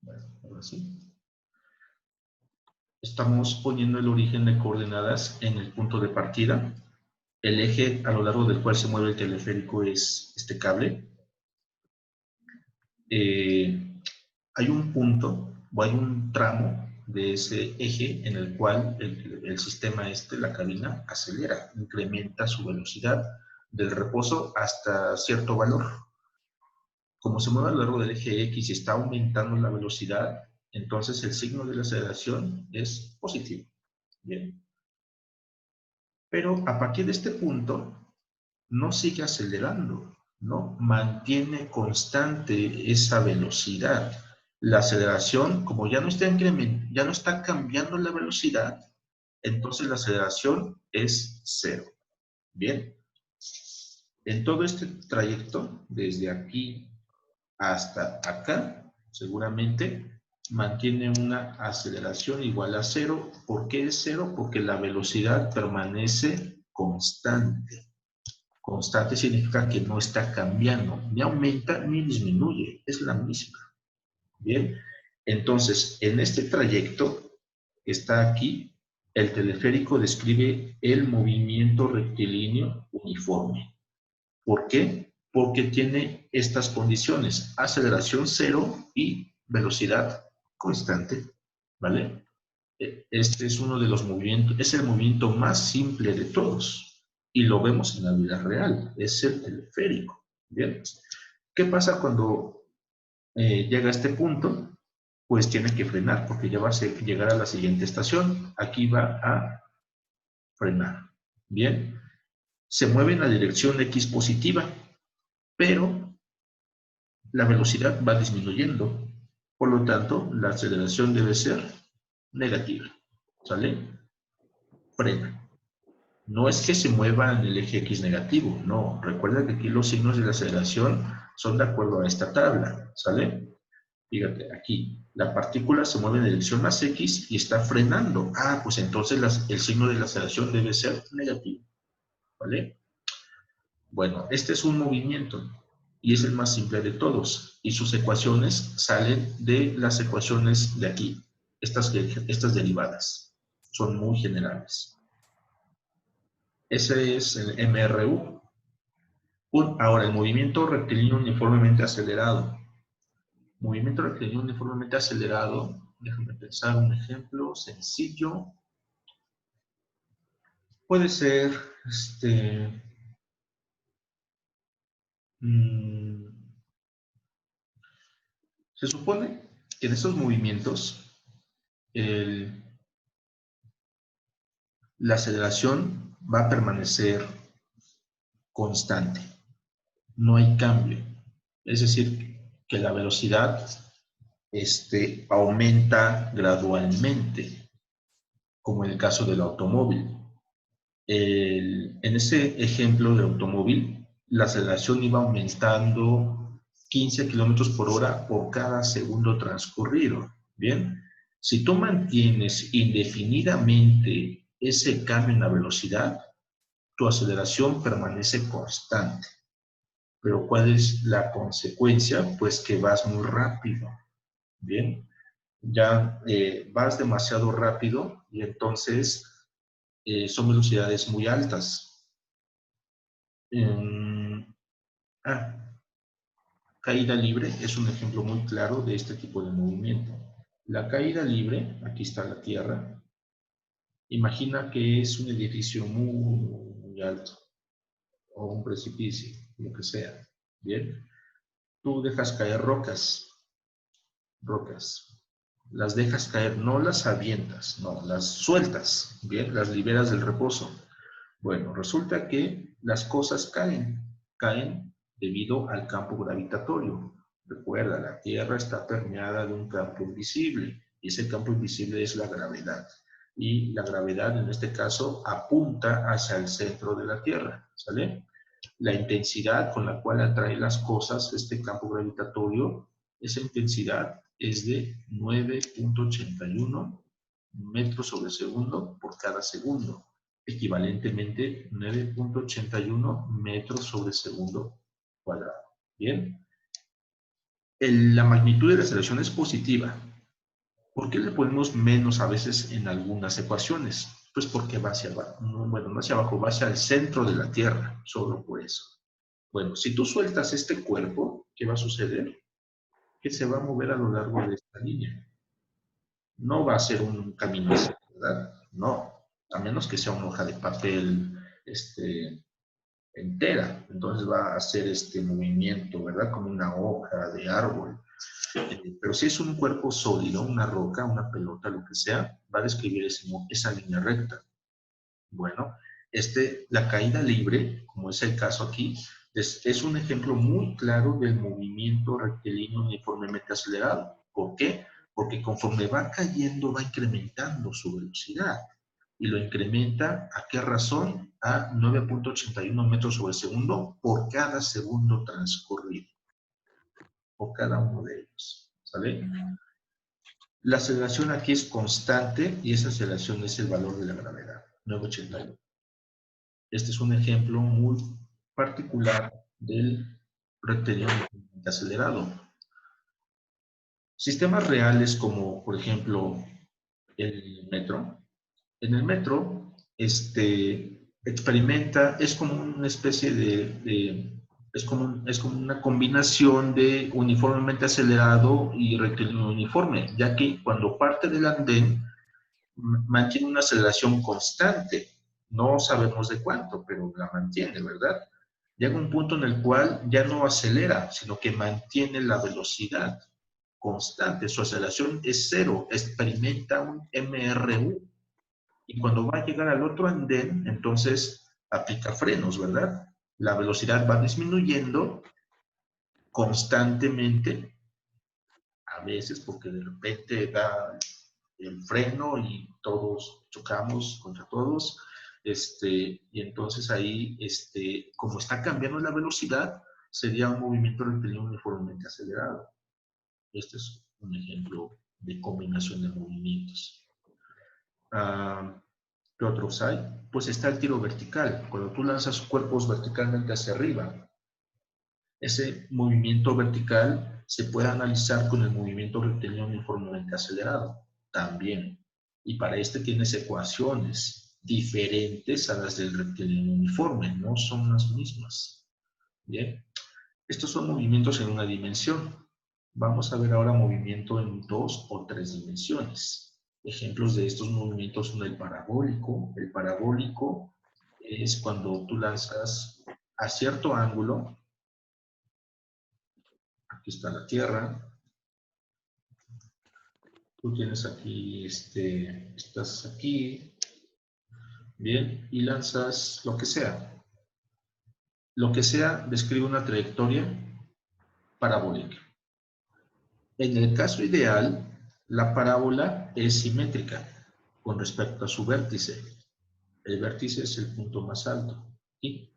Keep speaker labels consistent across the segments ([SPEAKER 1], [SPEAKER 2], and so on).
[SPEAKER 1] Bueno, ahora sí. Estamos poniendo el origen de coordenadas en el punto de partida. El eje a lo largo del cual se mueve el teleférico es este cable. Hay un punto o hay un tramo de ese eje en el cual el sistema la cabina, acelera, incrementa su velocidad del reposo hasta cierto valor. Como se mueve a lo largo del eje X y está aumentando la velocidad, entonces el signo de la aceleración es positivo. Bien. Pero a partir de este punto, no sigue acelerando, ¿no? Mantiene constante esa velocidad. La aceleración, como ya no está cambiando la velocidad, entonces la aceleración es cero. Bien. En todo este trayecto, desde aquí hasta acá, seguramente mantiene una aceleración igual a cero. ¿Por qué es cero? Porque la velocidad permanece constante. Constante significa que no está cambiando, ni aumenta ni disminuye, es la misma. Bien, entonces en este trayecto que está aquí, el teleférico describe el movimiento rectilíneo uniforme. ¿Por qué? Porque tiene estas condiciones: aceleración cero y velocidad constante, ¿vale? Este es uno de los movimientos, es el movimiento más simple de todos y lo vemos en la vida real, es el teleférico, ¿bien? ¿Qué pasa cuando llega a este punto? Pues tiene que frenar porque ya va a llegar a la siguiente estación. Aquí va a frenar, ¿bien? Se mueve en la dirección X positiva, pero la velocidad va disminuyendo, por lo tanto, la aceleración debe ser negativa, ¿sale? Frena. No es que se mueva en el eje X negativo, no. Recuerda que aquí los signos de la aceleración son de acuerdo a esta tabla, ¿sale? Fíjate, aquí la partícula se mueve en dirección más X y está frenando. Ah, pues entonces el signo de la aceleración debe ser negativo, ¿vale? Bueno, este es un movimiento y es el más simple de todos. Y sus ecuaciones salen de las ecuaciones de aquí, estas derivadas. Son muy generales. Ese es el MRU. Ahora, el movimiento rectilíneo uniformemente acelerado. Movimiento rectilíneo uniformemente acelerado, déjame pensar un ejemplo sencillo. Puede ser, se supone que en estos movimientos la aceleración va a permanecer constante. No hay cambio. Es decir, que la velocidad aumenta gradualmente, como en el caso del automóvil. En ese ejemplo de automóvil, la aceleración iba aumentando 15 kilómetros por hora por cada segundo transcurrido. Bien, si tú mantienes indefinidamente ese cambio en la velocidad, tu aceleración permanece constante. Pero ¿cuál es la consecuencia? Pues que vas muy rápido. Bien, ya vas demasiado rápido y entonces son velocidades muy altas. Ah, caída libre es un ejemplo muy claro de este tipo de movimiento. La caída libre, aquí está la Tierra. Imagina que es un edificio muy, muy alto o un precipicio, lo que sea. Bien, tú dejas caer rocas. Las dejas caer, no las avientas, no, las sueltas, bien, las liberas del reposo. Bueno, resulta que las cosas caen debido al campo gravitatorio. Recuerda, la Tierra está permeada de un campo invisible y ese campo invisible es la gravedad. Y la gravedad en este caso apunta hacia el centro de la Tierra, ¿sale? La intensidad con la cual atrae las cosas este campo gravitatorio, esa intensidad es de 9.81 metros sobre segundo por cada segundo, equivalentemente 9.81 metros sobre segundo cuadrado. Bien, La magnitud de la aceleración es positiva. ¿Por qué le ponemos menos a veces en algunas ecuaciones? Pues porque va hacia abajo, bueno, no hacia abajo, va hacia el centro de la Tierra, solo por eso. Bueno, si tú sueltas este cuerpo, ¿qué va a suceder? Que se va a mover a lo largo de esta línea. No va a ser un camino así, ¿verdad? No, a menos que sea una hoja de papel entera. Entonces va a hacer este movimiento, ¿verdad? Como una hoja de árbol. Pero si es un cuerpo sólido, una roca, una pelota, lo que sea, va a describir esa línea recta. Bueno, la caída libre, como es el caso aquí, es un ejemplo muy claro del movimiento rectilíneo uniformemente acelerado. ¿Por qué? Porque conforme va cayendo, va incrementando su velocidad. Y lo incrementa, ¿a qué razón? A 9.81 metros sobre segundo por cada segundo transcurrido. Por cada uno de ellos. ¿Sale? La aceleración aquí es constante y esa aceleración es el valor de la gravedad, 981. Este es un ejemplo muy particular del rectilíneo acelerado. Sistemas reales como, por ejemplo, el metro. En el metro, experimenta, es como una especie es como una combinación de uniformemente acelerado y rectilíneo uniforme, ya que cuando parte del andén mantiene una aceleración constante. No sabemos de cuánto, pero la mantiene, ¿verdad? Llega un punto en el cual ya no acelera, sino que mantiene la velocidad constante. Su aceleración es cero, experimenta un MRU. Y cuando va a llegar al otro andén, entonces aplica frenos, ¿verdad? La velocidad va disminuyendo constantemente, a veces porque de repente da el freno y todos chocamos contra todos, y entonces ahí, como está cambiando la velocidad, sería un movimiento rectilíneo uniformemente acelerado. Este es un ejemplo de combinación de movimientos. ¿Qué otros hay? Pues está el tiro vertical. Cuando tú lanzas cuerpos verticalmente hacia arriba, ese movimiento vertical se puede analizar con el movimiento rectilíneo uniformemente acelerado también. Y para tienes ecuaciones diferentes a las del rectilíneo uniforme, no son las mismas. Bien, estos son movimientos en una dimensión. Vamos a ver ahora movimiento en 2 o 3 dimensiones. Ejemplos de estos movimientos son el parabólico. El parabólico es cuando tú lanzas a cierto ángulo. Aquí está la Tierra. Tú tienes aquí, estás aquí, bien, y lanzas lo que sea. Lo que sea describe una trayectoria parabólica. En el caso ideal, la parábola es simétrica con respecto a su vértice. El vértice es el punto más alto. ¿Sí?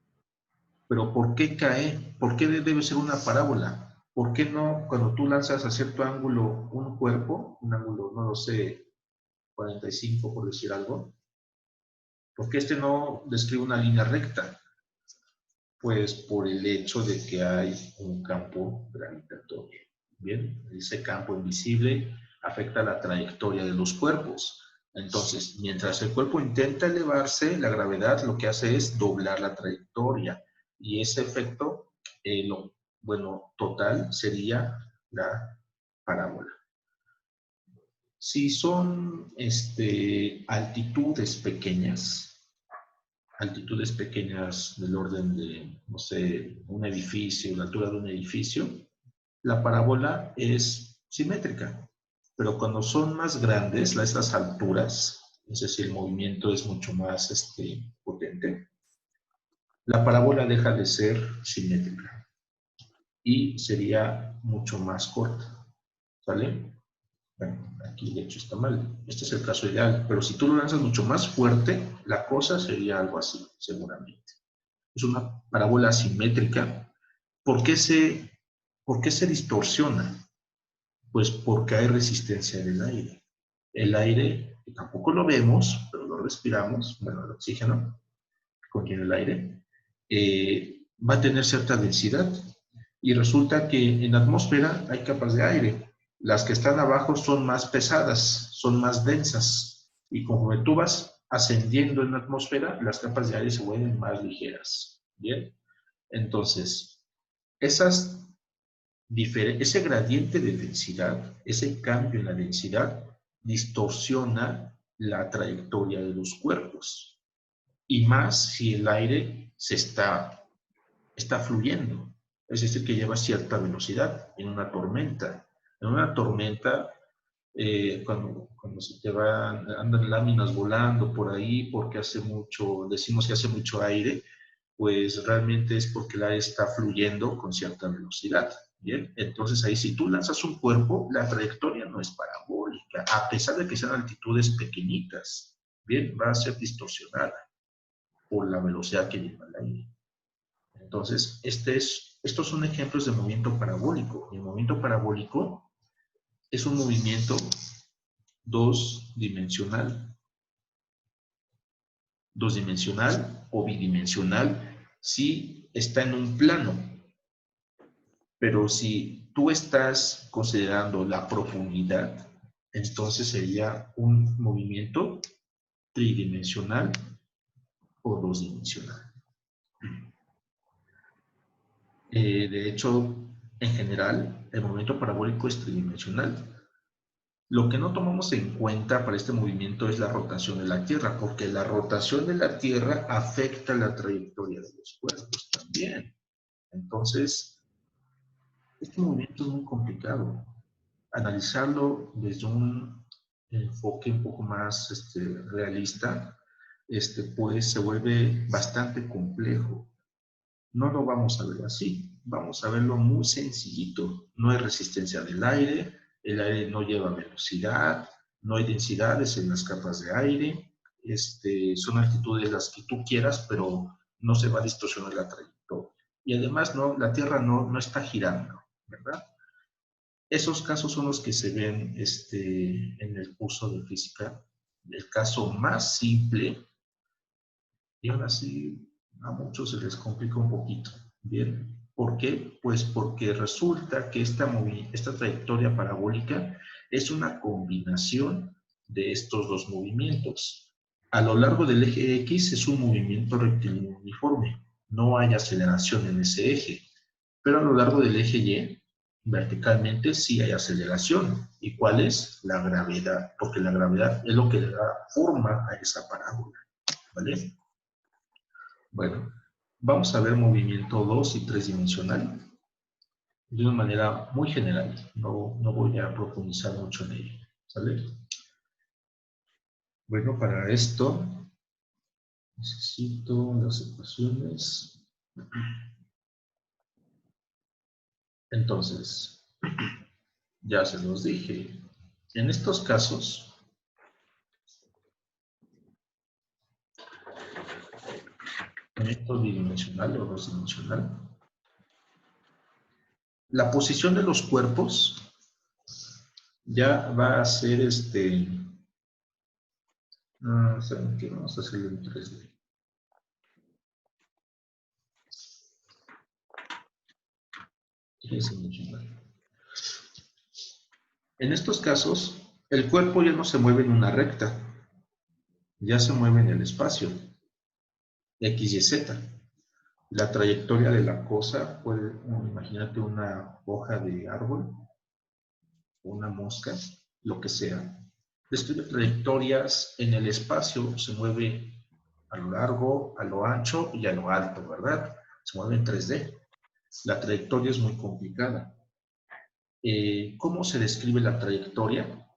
[SPEAKER 1] Pero ¿por qué cae? ¿Por qué debe ser una parábola? ¿Por qué no, cuando tú lanzas a cierto ángulo un cuerpo, un ángulo, no lo sé, 45 por decir algo, ¿por qué no describe una línea recta? Pues por el hecho de que hay un campo gravitatorio. Bien, ese campo invisible afecta la trayectoria de los cuerpos. Entonces, mientras el cuerpo intenta elevarse, la gravedad lo que hace es doblar la trayectoria. Y ese efecto, total sería la parábola. Si son altitudes pequeñas del orden de, no sé, un edificio, la altura de un edificio, la parábola es simétrica. Pero cuando son más grandes, estas alturas, es decir, el movimiento es mucho más potente, la parábola deja de ser simétrica y sería mucho más corta. ¿Sale? Bueno, aquí de hecho está mal. Este es el caso ideal. Pero si tú lo lanzas mucho más fuerte, la cosa sería algo así, seguramente. Es una parábola asimétrica. ¿Por qué se distorsiona? Pues porque hay resistencia en el aire. El aire, que tampoco lo vemos, pero lo respiramos, bueno, el oxígeno que contiene el aire, va a tener cierta densidad. Y resulta que en la atmósfera hay capas de aire. Las que están abajo son más pesadas, son más densas. Y conforme tú vas ascendiendo en la atmósfera, las capas de aire se vuelven más ligeras. Bien. Entonces, ese gradiente de densidad, ese cambio en la densidad, distorsiona la trayectoria de los cuerpos. Y más si el aire está fluyendo, es decir, que lleva cierta velocidad en una tormenta. En una tormenta, cuando se te van, andan láminas volando por ahí porque hace mucho, decimos que hace mucho aire, pues realmente es porque el aire está fluyendo con cierta velocidad. Bien, entonces ahí si tú lanzas un cuerpo, la trayectoria no es parabólica, a pesar de que sean altitudes pequeñitas. Bien, va a ser distorsionada por la velocidad que lleva el aire. Entonces, estos son ejemplos de movimiento parabólico. El movimiento parabólico es un movimiento dos dimensional o bidimensional si está en un plano. Pero si tú estás considerando la profundidad, entonces sería un movimiento tridimensional o dosdimensional. De hecho, en general, el movimiento parabólico es tridimensional. Lo que no tomamos en cuenta para este movimiento es la rotación de la Tierra, porque la rotación de la Tierra afecta la trayectoria de los cuerpos también. Entonces, este movimiento es muy complicado. Analizarlo desde un enfoque un poco más realista, pues se vuelve bastante complejo. No lo vamos a ver así, vamos a verlo muy sencillito. No hay resistencia del aire, el aire no lleva velocidad, no hay densidades en las capas de aire, son altitudes las que tú quieras, pero no se va a distorsionar la trayectoria. Y además la Tierra no está girando, ¿verdad? Esos casos son los que se ven en el curso de física. El caso más simple, y aún así a muchos se les complica un poquito. ¿Bien? ¿Por qué? Pues porque resulta que esta trayectoria parabólica es una combinación de estos dos movimientos. A lo largo del eje X es un movimiento rectilíneo uniforme. No hay aceleración en ese eje. Pero a lo largo del eje Y, verticalmente, sí hay aceleración. ¿Y cuál es? La gravedad, porque la gravedad es lo que le da forma a esa parábola. ¿Vale? Bueno, vamos a ver movimiento 2 y 3 dimensional de una manera muy general. No voy a profundizar mucho en ello. ¿Sale? Bueno, para esto necesito las ecuaciones. Entonces, ya se los dije. En estos casos, movimiento bidimensional o dosdimensional, la posición de los cuerpos ya va a ser ¿saben qué? Vamos a hacerlo en 3D. Tridimensional. En estos casos, el cuerpo ya no se mueve en una recta, ya se mueve en el espacio, X y Z. La trayectoria de la cosa puede, imagínate una hoja de árbol, una mosca, lo que sea. Describe trayectorias en el espacio, se mueve a lo largo, a lo ancho y a lo alto, ¿verdad? Se mueve en 3D. La trayectoria es muy complicada. ¿Cómo se describe la trayectoria?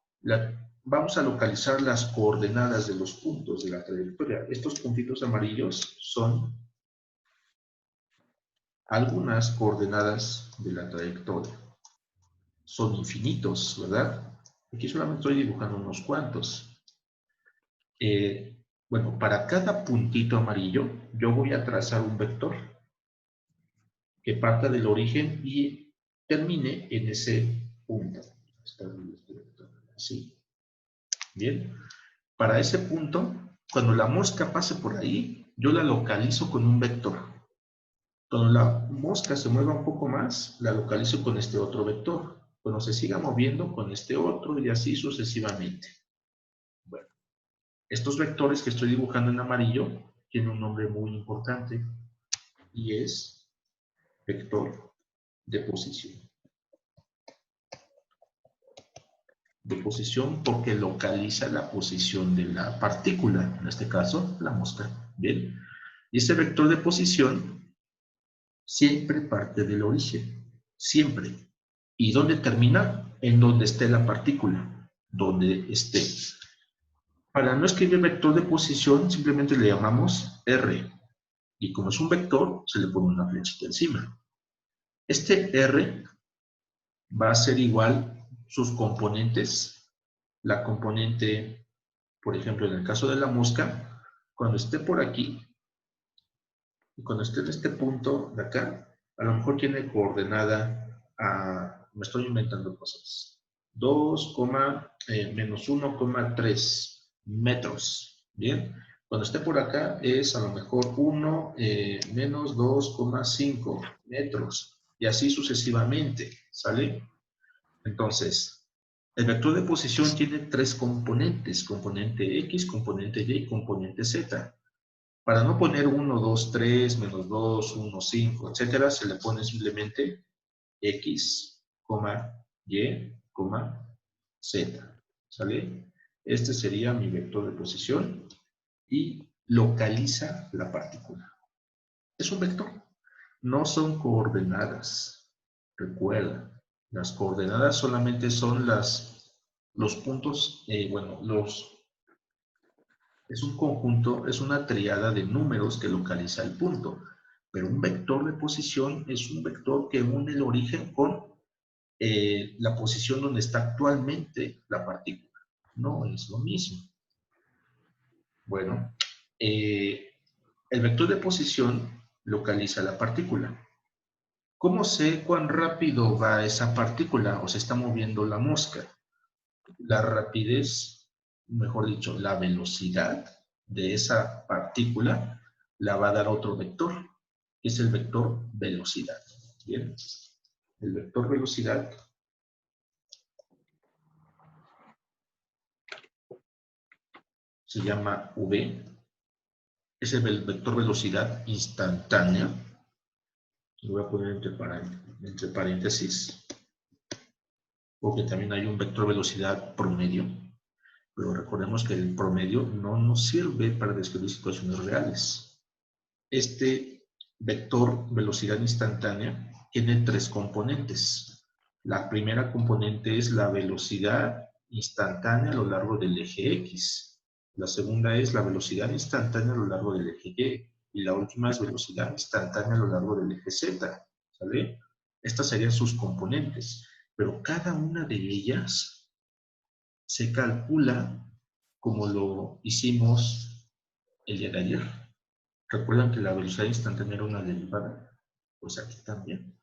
[SPEAKER 1] Vamos a localizar las coordenadas de los puntos de la trayectoria. Estos puntitos amarillos son algunas coordenadas de la trayectoria. Son infinitos, ¿verdad? Aquí solamente estoy dibujando unos cuantos. Bueno, para cada puntito amarillo, yo voy a trazar un vector que parta del origen y termine en ese punto. Así. Bien. Para ese punto, cuando la mosca pase por ahí, yo la localizo con un vector. Cuando la mosca se mueva un poco más, la localizo con este otro vector. Cuando se siga moviendo, con este otro y así sucesivamente. Bueno, estos vectores que estoy dibujando en amarillo tienen un nombre muy importante y es vector de posición. De posición porque localiza la posición de la partícula, en este caso, la mosca. Bien, y ese vector de posición siempre parte del origen, siempre. ¿Y dónde termina? En donde esté la partícula, donde esté. Para no escribir vector de posición, simplemente le llamamos R. Y como es un vector, se le pone una flechita encima. Este R va a ser igual sus componentes. La componente, por ejemplo, en el caso de la mosca, cuando esté por aquí, y cuando esté en este punto de acá, a lo mejor tiene coordenada a, me estoy inventando cosas, 2, menos 1,3 metros. Bien, cuando esté por acá es a lo mejor 1 menos 2,5 metros y así sucesivamente, ¿sale? Entonces, el vector de posición tiene tres componentes, componente X, componente Y y componente Z. Para no poner 1, 2, 3, menos 2, 1, 5, etcétera, se le pone simplemente X, Y, Z. ¿Sale? Este sería mi vector de posición y localiza la partícula. Es un vector. No son coordenadas. Recuerda, las coordenadas solamente son los puntos, es un conjunto, es una triada de números que localiza el punto. Pero un vector de posición es un vector que une el origen con la posición donde está actualmente la partícula. No es lo mismo. Bueno, el vector de posición localiza la partícula. ¿Cómo sé cuán rápido va esa partícula o se está moviendo la mosca? La rapidez, mejor dicho, la velocidad de esa partícula la va a dar otro vector, que es el vector velocidad. Bien, el vector velocidad se llama V, es el vector velocidad instantánea. Lo voy a poner entre paréntesis, porque también hay un vector velocidad promedio, pero recordemos que el promedio no nos sirve para describir situaciones reales. Este vector velocidad instantánea tiene tres componentes. La primera componente es la velocidad instantánea a lo largo del eje X. La segunda es la velocidad instantánea a lo largo del eje Y. Y la última es velocidad instantánea a lo largo del eje Z. ¿Sale? Estas serían sus componentes. Pero cada una de ellas se calcula como lo hicimos el día de ayer. ¿Recuerdan que la velocidad instantánea era una derivada? Pues aquí también.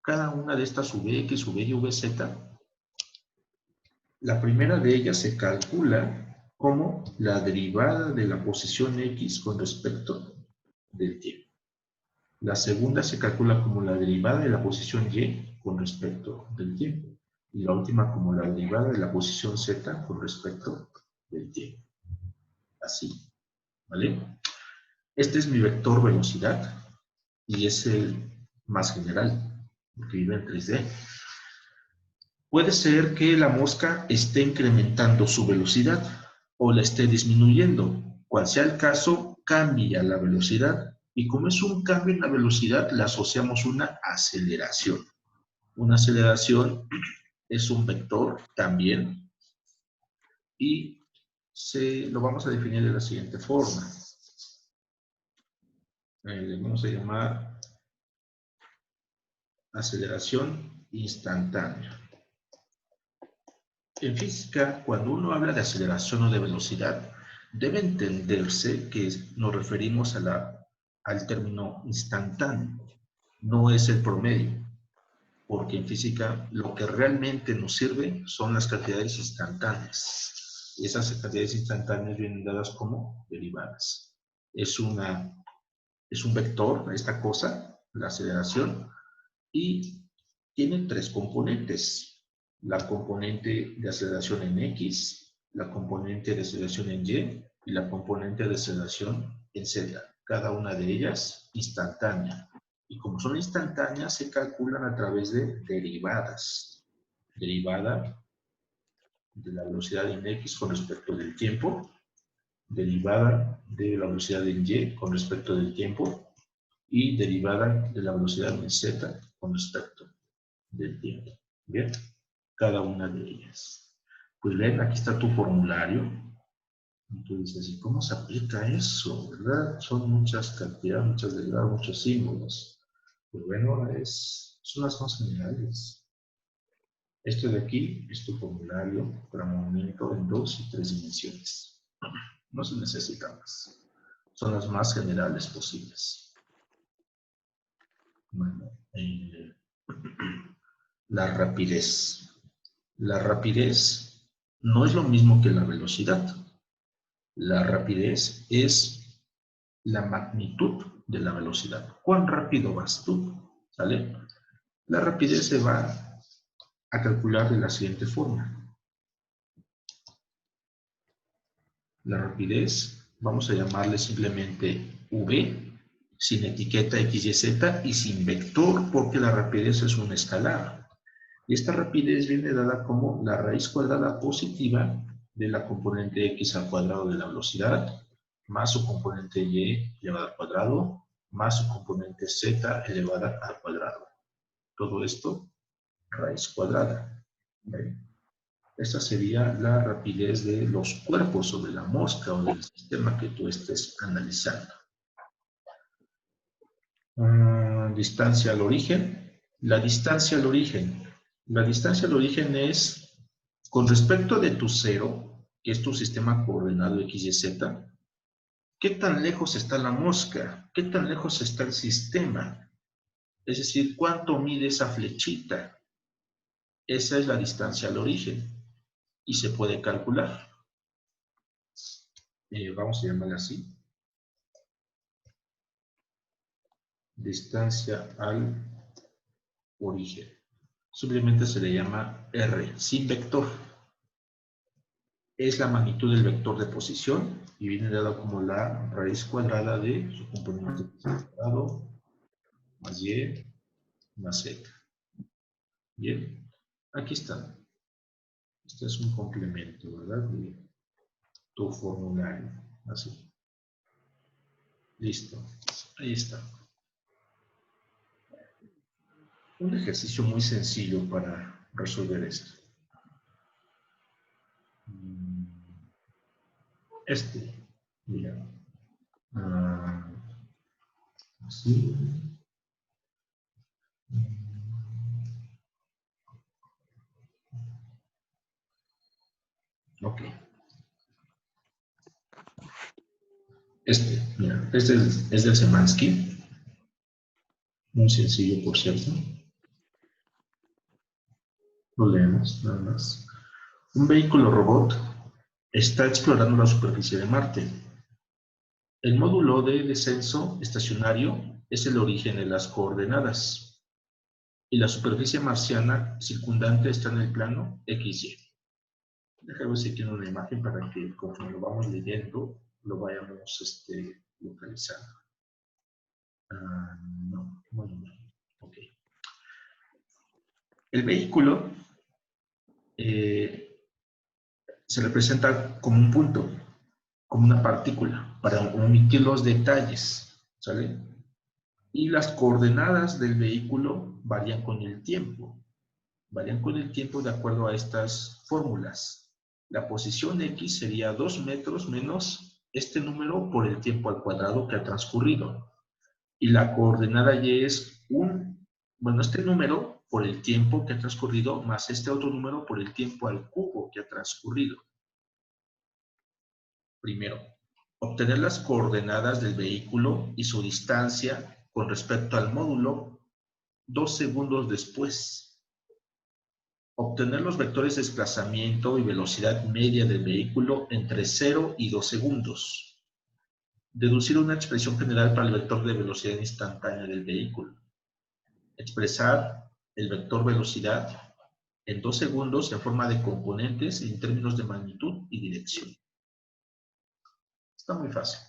[SPEAKER 1] Cada una de estas Vx, Vy y Vz, la primera de ellas se calcula como la derivada de la posición x con respecto del tiempo. La segunda se calcula como la derivada de la posición y con respecto del tiempo. Y la última como la derivada de la posición z con respecto del tiempo. Así, ¿vale? Este es mi vector velocidad y es el más general, porque vive en 3D. Puede ser que la mosca esté incrementando su velocidad o la esté disminuyendo. Cual sea el caso, cambia la velocidad y como es un cambio en la velocidad, le asociamos una aceleración. Una aceleración es un vector también y lo vamos a definir de la siguiente forma. Le vamos a llamar aceleración instantánea. En física, cuando uno habla de aceleración o de velocidad, debe entenderse que nos referimos al término instantáneo, no es el promedio, porque en física lo que realmente nos sirve son las cantidades instantáneas. Y esas cantidades instantáneas vienen dadas como derivadas. Es un vector, esta cosa, la aceleración, y tiene tres componentes. La componente de aceleración en X, la componente de aceleración en Y y la componente de aceleración en Z. Cada una de ellas instantánea. Y como son instantáneas, se calculan a través de derivadas. Derivada de la velocidad en X con respecto del tiempo, derivada de la velocidad en Y con respecto del tiempo y derivada de la velocidad en Z con respecto del tiempo. Bien, cada una de ellas. Pues ven, aquí está tu formulario. Y tú dices, ¿y cómo se aplica eso? ¿Verdad? Son muchas cantidades, muchas derivadas, muchos símbolos. Pues bueno, son las más generales. Esto de aquí es tu formulario para movimiento en 2 y 3 dimensiones. No se necesita más. Son las más generales posibles. Bueno, la rapidez. La rapidez no es lo mismo que la velocidad. La rapidez es la magnitud de la velocidad. ¿Cuán rápido vas tú? ¿Sale? La rapidez se va a calcular de la siguiente forma. La rapidez, vamos a llamarle simplemente V, sin etiqueta X, Y, Z y sin vector, porque la rapidez es un escalar. Y esta rapidez viene dada como la raíz cuadrada positiva de la componente X al cuadrado de la velocidad, más su componente Y elevada al cuadrado, más su componente Z elevada al cuadrado. Todo esto, raíz cuadrada. ¿Ven? Esta sería la rapidez de los cuerpos o de la mosca o del sistema que tú estés analizando. Distancia al origen. La distancia al origen. La distancia al origen es con respecto de tu cero, que es tu sistema coordenado X, Y, Z. ¿Qué tan lejos está la mosca? ¿Qué tan lejos está el sistema? Es decir, ¿cuánto mide esa flechita? Esa es la distancia al origen y se puede calcular. Vamos a llamarla así. Distancia al origen. Simplemente se le llama R, sin vector. Es la magnitud del vector de posición y viene dado como la raíz cuadrada de su componente cuadrado más Y más Z. Bien, aquí está. Este es un complemento, ¿verdad? De tu formulario. Así. Listo. Ahí está. Un ejercicio muy sencillo para resolver esto. Mira. Así. Ok. Mira, es del Semansky. Muy sencillo, por cierto. Lo leemos, nada más. Un vehículo robot está explorando la superficie de Marte. El módulo de descenso estacionario es el origen de las coordenadas. Y la superficie marciana circundante está en el plano XY. Déjame ver si tiene una imagen para que conforme lo vamos leyendo, lo vayamos localizando. No, muy bien. Ok. El vehículo se representa como un punto, como una partícula, para omitir los detalles, ¿sale? Y las coordenadas del vehículo varían con el tiempo. Varían con el tiempo de acuerdo a estas fórmulas. La posición X sería 2 metros menos este número por el tiempo al cuadrado que ha transcurrido. Y la coordenada Y es este número por el tiempo que ha transcurrido más este otro número por el tiempo al cubo que ha transcurrido. Primero, obtener las coordenadas del vehículo y su distancia con respecto al módulo 2 segundos después. Obtener los vectores de desplazamiento y velocidad media del vehículo entre 0 y 2 segundos. Deducir una expresión general para el vector de velocidad instantánea del vehículo. expresar el vector velocidad en 2 segundos en forma de componentes en términos de magnitud y dirección. Está muy fácil.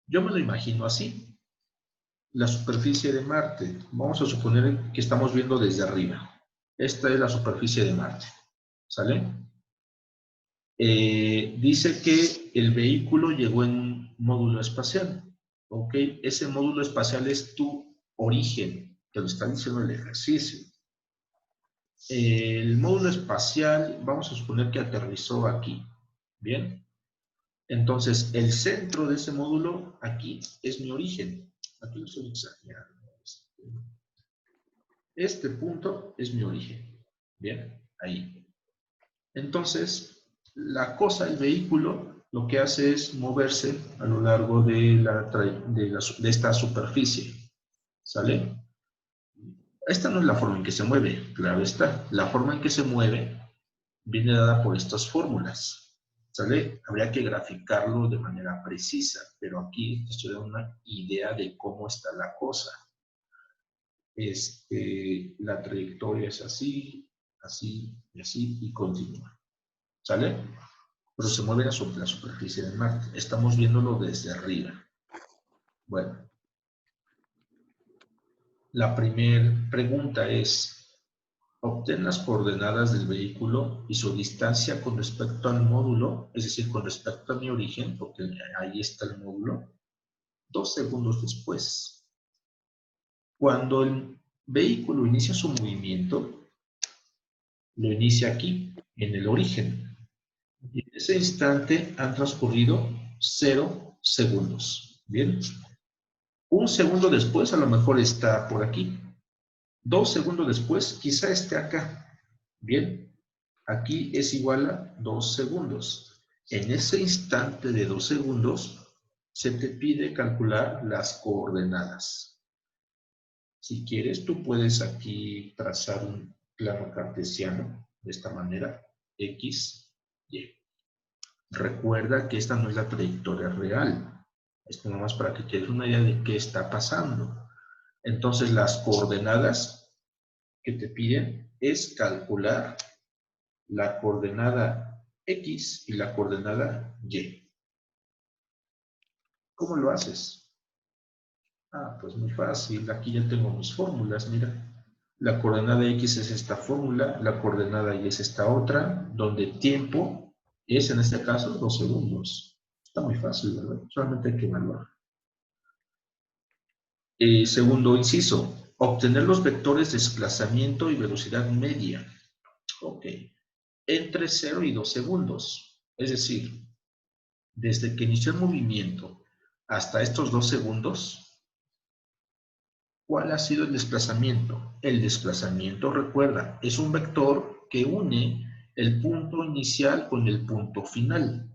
[SPEAKER 1] Yo me lo imagino así. La superficie de Marte. Vamos a suponer que estamos viendo desde arriba. Esta es la superficie de Marte. ¿Sale? Dice que el vehículo llegó en un módulo espacial. ¿Ok? Ese módulo espacial es tu origen. Te lo está diciendo el ejercicio. El módulo espacial, vamos a suponer que aterrizó aquí. ¿Bien? Entonces, el centro de ese módulo aquí es mi origen. Aquí lo estoy exagerando. Este punto es mi origen. ¿Bien? Ahí. Entonces, la cosa, el vehículo, lo que hace es moverse a lo largo de esta superficie. ¿Sale? Esta no es la forma en que se mueve, claro está. La forma en que se mueve viene dada por estas fórmulas. ¿Sale? Habría que graficarlo de manera precisa, pero aquí te estoy dando una idea de cómo está la cosa. La trayectoria es así, así y así, y continúa. ¿Sale? Pero se mueve sobre la superficie de Marte. Estamos viéndolo desde arriba. Bueno, la primera pregunta es, obtén las coordenadas del vehículo y su distancia con respecto al módulo, es decir, con respecto a mi origen, porque ahí está el módulo, 2 segundos después. Cuando el vehículo inicia su movimiento, lo inicia aquí, en el origen. Y en ese instante han transcurrido 0 segundos. ¿Bien? 1 segundo después a lo mejor está por aquí. 2 segundos después quizá esté acá. Bien, aquí es igual a 2 segundos. En ese instante de 2 segundos se te pide calcular las coordenadas. Si quieres, tú puedes aquí trazar un plano cartesiano de esta manera, X, Y. Recuerda que esta no es la trayectoria real. Esto nada más para que te des una idea de qué está pasando. Entonces, las coordenadas que te piden es calcular la coordenada X y la coordenada Y. ¿Cómo lo haces? Ah, pues muy fácil. Aquí ya tengo mis fórmulas, mira. La coordenada X es esta fórmula, la coordenada Y es esta otra, donde tiempo es, en este caso, 2 segundos. Está muy fácil, ¿verdad? Solamente hay que evaluar. Segundo inciso, obtener los vectores de desplazamiento y velocidad media. Ok. Entre 0 y 2 segundos. Es decir, desde que inició el movimiento hasta estos 2 segundos, ¿cuál ha sido el desplazamiento? El desplazamiento, recuerda, es un vector que une el punto inicial con el punto final.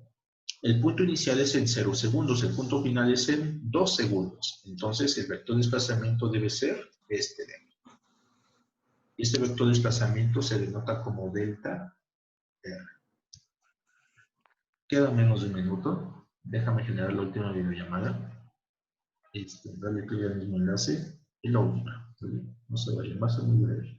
[SPEAKER 1] El punto inicial es en 0 segundos, el punto final es en 2 segundos. Entonces, el vector de desplazamiento debe ser este de aquí. Este vector de desplazamiento se denota como delta R. Queda menos de un minuto. Déjame generar la última videollamada. Dale clic al mismo enlace y la última. No se vaya, va a ser muy breve.